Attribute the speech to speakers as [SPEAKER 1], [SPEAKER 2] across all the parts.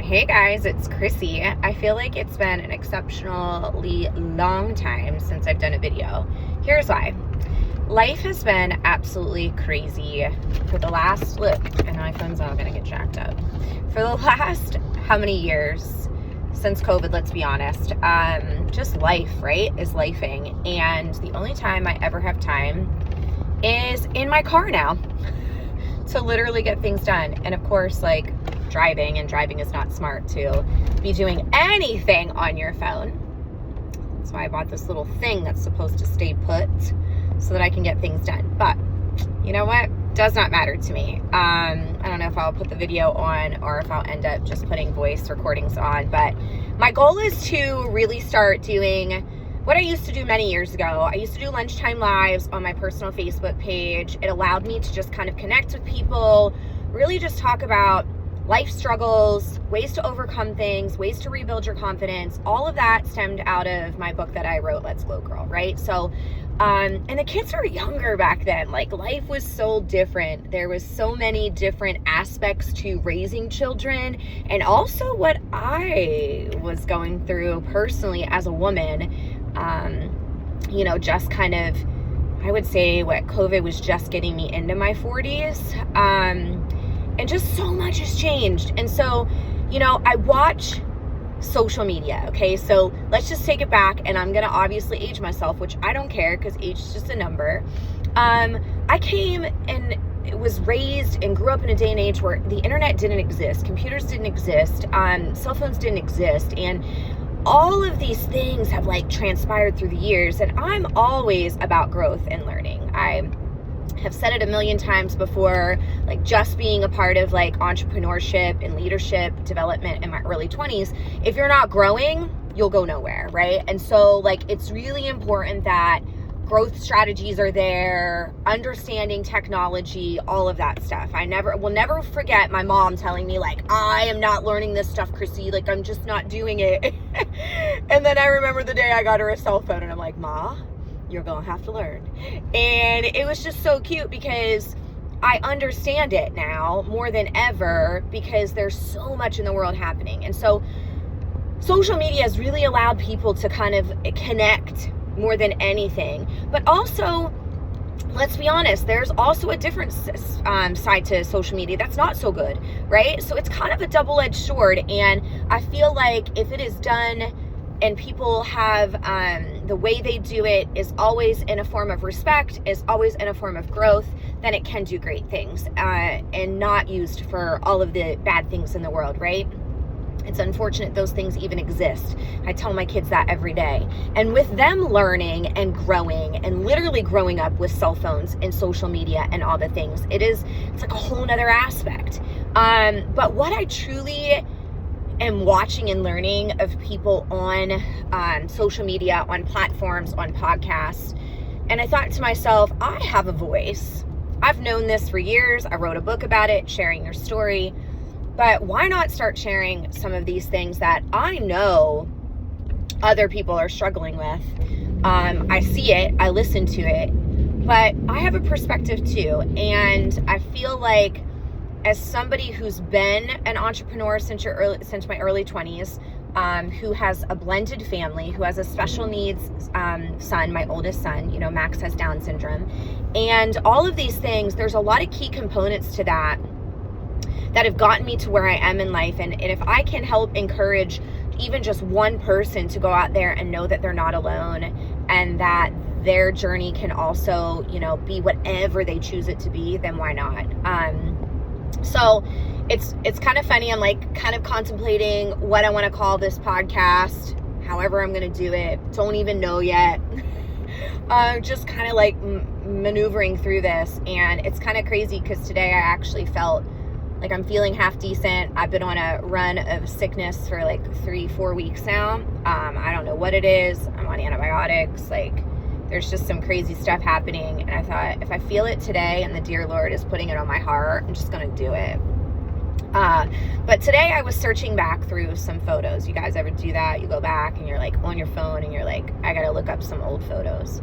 [SPEAKER 1] Hey guys, it's Chrissy. I feel like it's been an exceptionally long time since I've done a video. Here's why. Life has been absolutely crazy for the last, look, and my phone's all gonna get jacked up. For the last, how many years since COVID, let's be honest, just life, right, is lifing. And the only time I ever have time is in my car now to literally get things done. And of course, like, driving is not smart to be doing anything on your phone. That's why I bought this little thing that's supposed to stay put so that I can get things done. But you know what? Does not matter to me. I don't know if I'll put the video on or if I'll end up just putting voice recordings on, but my goal is to really start doing what I used to do many years ago. I used to do lunchtime lives on my personal Facebook page. It allowed me to just kind of connect with people, really just talk about life struggles, ways to overcome things, ways to rebuild your confidence. All of that stemmed out of my book that I wrote, Let's Glow Girl, right? So, and the kids were younger back then. Like, life was so different. There was so many different aspects to raising children, and also what I was going through personally as a woman. Just kind of, I would say what COVID was just getting me into my 40s. And just so much has changed. And so, I watch social media, okay? So let's just take it back, and I'm gonna obviously age myself, which I don't care because age is just a number. I came and was raised and grew up in a day and age where the internet didn't exist, computers didn't exist, cell phones didn't exist, and all of these things have transpired through the years, and I'm always about growth and learning. I have said it a million times before, just being a part of entrepreneurship and leadership development in my early 20s, if you're not growing, you'll go nowhere, right? And so it's really important that growth strategies are there, understanding technology, all of that stuff. I will never forget my mom telling me I am not learning this stuff, Chrissy, I'm just not doing it. And then I remember the day I got her a cell phone, and I'm like, Ma, you're gonna have to learn. And it was just so cute because I understand it now more than ever because there's so much in the world happening. And so social media has really allowed people to kind of connect more than anything. But also, let's be honest, there's also a different side to social media that's not so good, right? So it's kind of a double-edged sword. And I feel like if it is done and people have the way they do it is always in a form of respect, is always in a form of growth, then it can do great things and not used for all of the bad things in the world, right? It's unfortunate those things even exist. I tell my kids that every day. And with them learning and growing and literally growing up with cell phones and social media and all the things, it's like a whole nother aspect. But what I truly am watching and learning of people on social media, on platforms, on podcasts, and I thought to myself, I have a voice. I've known this for years. I wrote a book about it, sharing your story. But why not start sharing some of these things that I know other people are struggling with? I see it, I listen to it, but I have a perspective too. And I feel like as somebody who's been an entrepreneur since my early 20s, who has a blended family, who has a special needs son, my oldest son, Max has Down syndrome, and all of these things, there's a lot of key components to that have gotten me to where I am in life. And if I can help encourage even just one person to go out there and know that they're not alone and that their journey can also, be whatever they choose it to be, then why not? So it's kind of funny. I'm kind of contemplating what I want to call this podcast, however I'm going to do it. Don't even know yet. Just kind of maneuvering through this. And it's kind of crazy because today I actually felt like I'm feeling half decent. I've been on a run of sickness for 3-4 weeks now. I don't know what it is. I'm on antibiotics. There's just some crazy stuff happening. And I thought, if I feel it today and the dear Lord is putting it on my heart, I'm just going to do it. But today I was searching back through some photos. You guys ever do that? You go back and you're on your phone and you're I got to look up some old photos.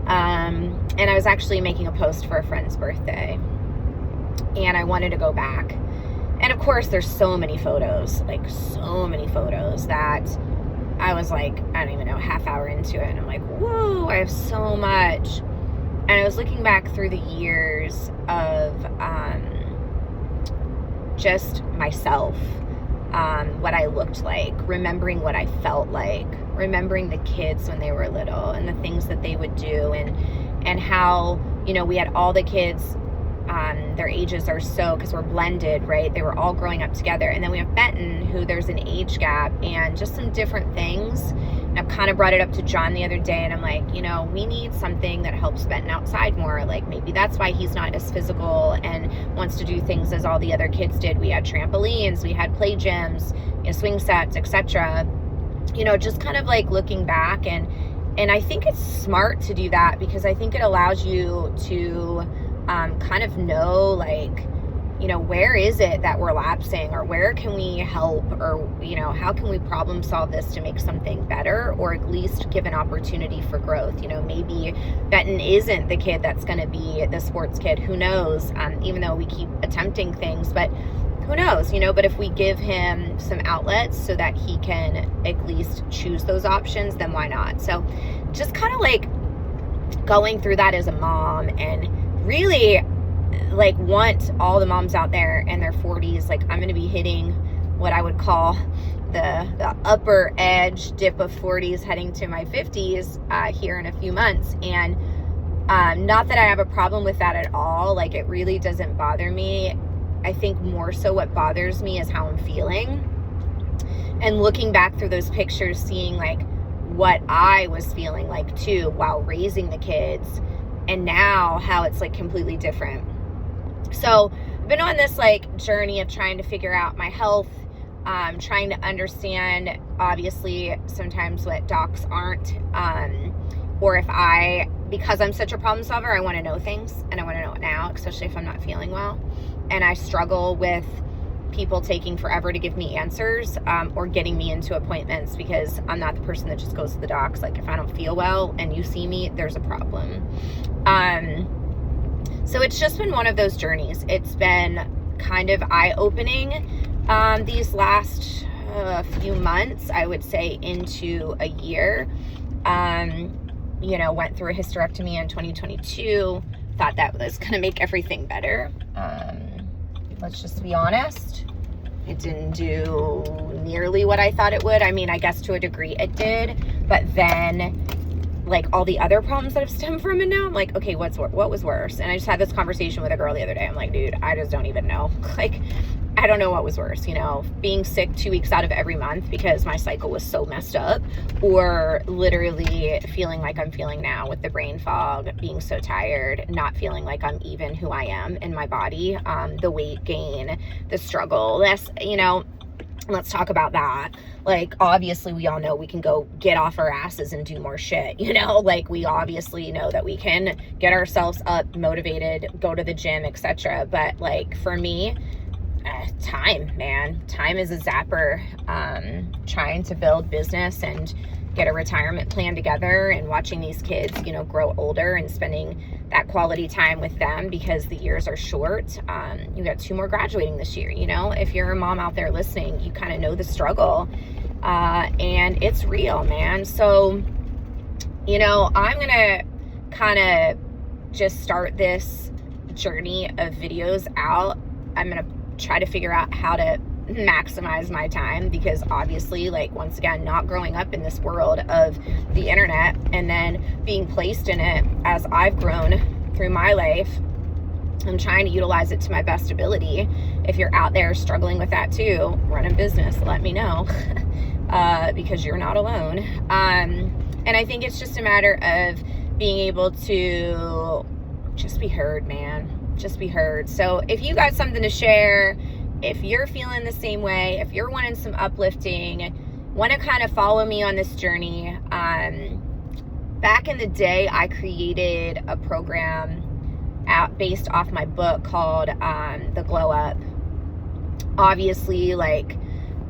[SPEAKER 1] And I was actually making a post for a friend's birthday. And I wanted to go back And of course, there's so many photos that I was like, I don't even know, half hour into it, and I'm like, whoa, I have so much. And I was looking back through the years of just myself, what I looked like, remembering what I felt like, remembering the kids when they were little and the things that they would do, and how, you know, we had all the kids, their ages are so, because we're blended, right? They were all growing up together. And then we have Benton, who there's an age gap, and just some different things. And I've kind of brought it up to John the other day, and I'm like, you know, we need something that helps Benton outside more. Like, maybe that's why he's not as physical and wants to do things as all the other kids did. We had trampolines, we had play gyms, you know, swing sets, etc. You know, just kind of like looking back, and I think it's smart to do that, because I think it allows you to kind of know, like, you know, where is it that we're lapsing, or where can we help, or, you know, how can we problem solve this to make something better, or at least give an opportunity for growth. You know, maybe Benton isn't the kid that's going to be the sports kid, who knows, even though we keep attempting things, but who knows, you know. But if we give him some outlets so that he can at least choose those options, then why not? So just kind of like going through that as a mom, and really like want all the moms out there in their 40s, like, I'm going to be hitting what I would call the upper edge dip of 40s, heading to my 50s here in a few months. And not that I have a problem with that at all. Like, it really doesn't bother me. I think more so what bothers me is how I'm feeling, and looking back through those pictures, seeing like what I was feeling like too while raising the kids, and now how it's like completely different. So I've been on this like journey of trying to figure out my health, trying to understand, obviously, sometimes what docs aren't, or if because I'm such a problem solver, I want to know things, and I want to know it now, especially if I'm not feeling well. And I struggle with people taking forever to give me answers, or getting me into appointments, because I'm not the person that just goes to the docs. Like, if I don't feel well and you see me, there's a problem. So it's just been one of those journeys. It's been kind of eye-opening these last few months, I would say into a year. You know, went through a hysterectomy in 2022, thought that was going to make everything better. Let's just be honest, it didn't do nearly what I thought it would. I mean, I guess to a degree it did, but then like all the other problems that have stemmed from it now, I'm like, okay, what was worse? And I just had this conversation with a girl the other day. I'm like, dude, I just don't even know. Like, I don't know what was worse, you know, being sick 2 weeks out of every month because my cycle was so messed up, or literally feeling like I'm feeling now with the brain fog, being so tired, not feeling like I'm even who I am in my body, the weight gain, the struggle. That's, you know, let's talk about that. Like, obviously we all know we can go get off our asses and do more shit, you know, like we obviously know that we can get ourselves up, motivated, go to the gym, etc. But like for me, time is a zapper. Trying to build business and get a retirement plan together, and watching these kids, you know, grow older and spending that quality time with them, because the years are short. You got 2 more graduating this year. You know, if you're a mom out there listening, you kind of know the struggle, and it's real, man. So, you know, I'm gonna kind of just start this journey of videos out. I'm gonna try to figure out how to maximize my time, because obviously, like, once again, not growing up in this world of the internet and then being placed in it as I've grown through my life, I'm trying to utilize it to my best ability. If you're out there struggling with that too, run a business, let me know, because you're not alone. And I think it's just a matter of being able to just be heard, man. Just be heard. So if you got something to share, if you're feeling the same way, if you're wanting some uplifting, want to kind of follow me on this journey. Back in the day, I created a program based off my book called The Glow Up. Obviously, like,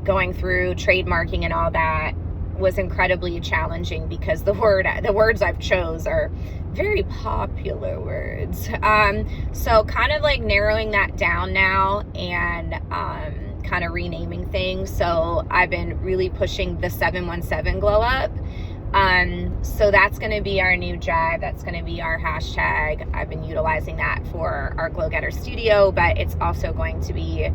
[SPEAKER 1] going through trademarking and all that, was incredibly challenging because the words I've chose are very popular words. So kind of like narrowing that down now and kind of renaming things. So I've been really pushing the 717 glow up. So that's going to be our new drive. That's going to be our hashtag. I've been utilizing that for our Glow Getter Studio, but it's also going to be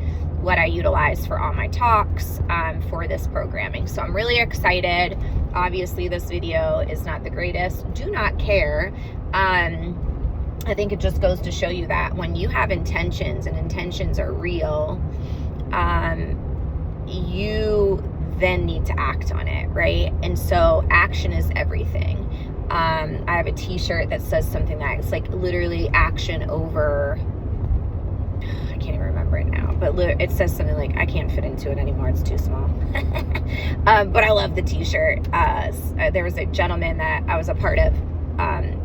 [SPEAKER 1] what I utilize for all my talks for this programming. So I'm really excited. Obviously, this video is not the greatest. Do not care. I think it just goes to show you that when you have intentions and intentions are real, you then need to act on it, right? And so action is everything. I have a t-shirt that says something that it's like literally action over, I can't even remember it now, but it says something like, I can't fit into it anymore, it's too small. But I love the t-shirt. There was a gentleman that I was a part of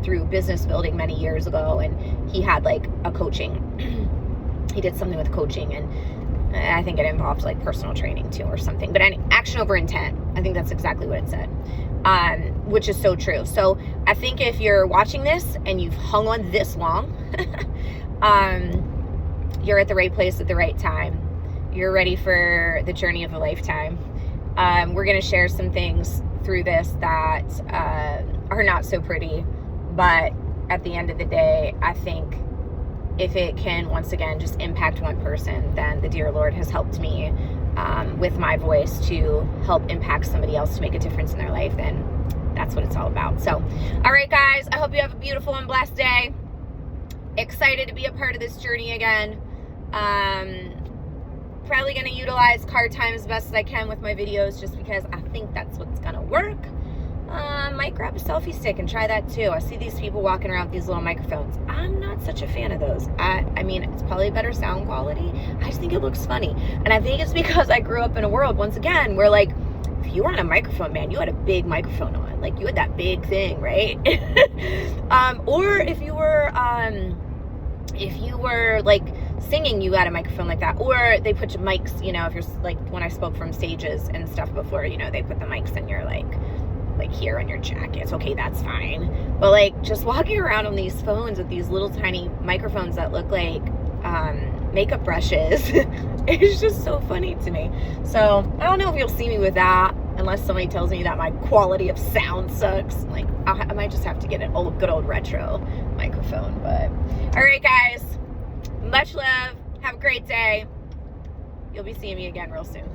[SPEAKER 1] through business building many years ago, and he had like a coaching, he did something with coaching, and I think it involved like personal training too or something, but action over intent. I think that's exactly what it said, which is so true. So I think if you're watching this and you've hung on this long, you're at the right place at the right time. You're ready for the journey of a lifetime. We're going to share some things through this that are not so pretty, but at the end of the day, I think if it can once again just impact one person, then the dear Lord has helped me with my voice to help impact somebody else to make a difference in their life, then that's what it's all about. So, all right, guys, I hope you have a beautiful and blessed day. Excited to be a part of this journey again. Probably going to utilize card time as best as I can with my videos just because I think that's what's going to work. Might grab a selfie stick and try that too. I see these people walking around with these little microphones. I'm not such a fan of those. I mean, it's probably better sound quality. I just think it looks funny. And I think it's because I grew up in a world, once again, where like, if you were on a microphone, man, you had a big microphone on. Like, you had that big thing, right? Or if you were like singing, you had a microphone like that. Or they put mics, you know, if you're like, when I spoke from stages and stuff before, you know, they put the mics in your like here on your jackets. Okay, that's fine. But like just walking around on these phones with these little tiny microphones that look like makeup brushes, it's just so funny to me. So I don't know if you'll see me with that unless somebody tells me that my quality of sound sucks. Like I might just have to get an good old retro microphone. But all right, guys, much love. Have a great day. You'll be seeing me again real soon.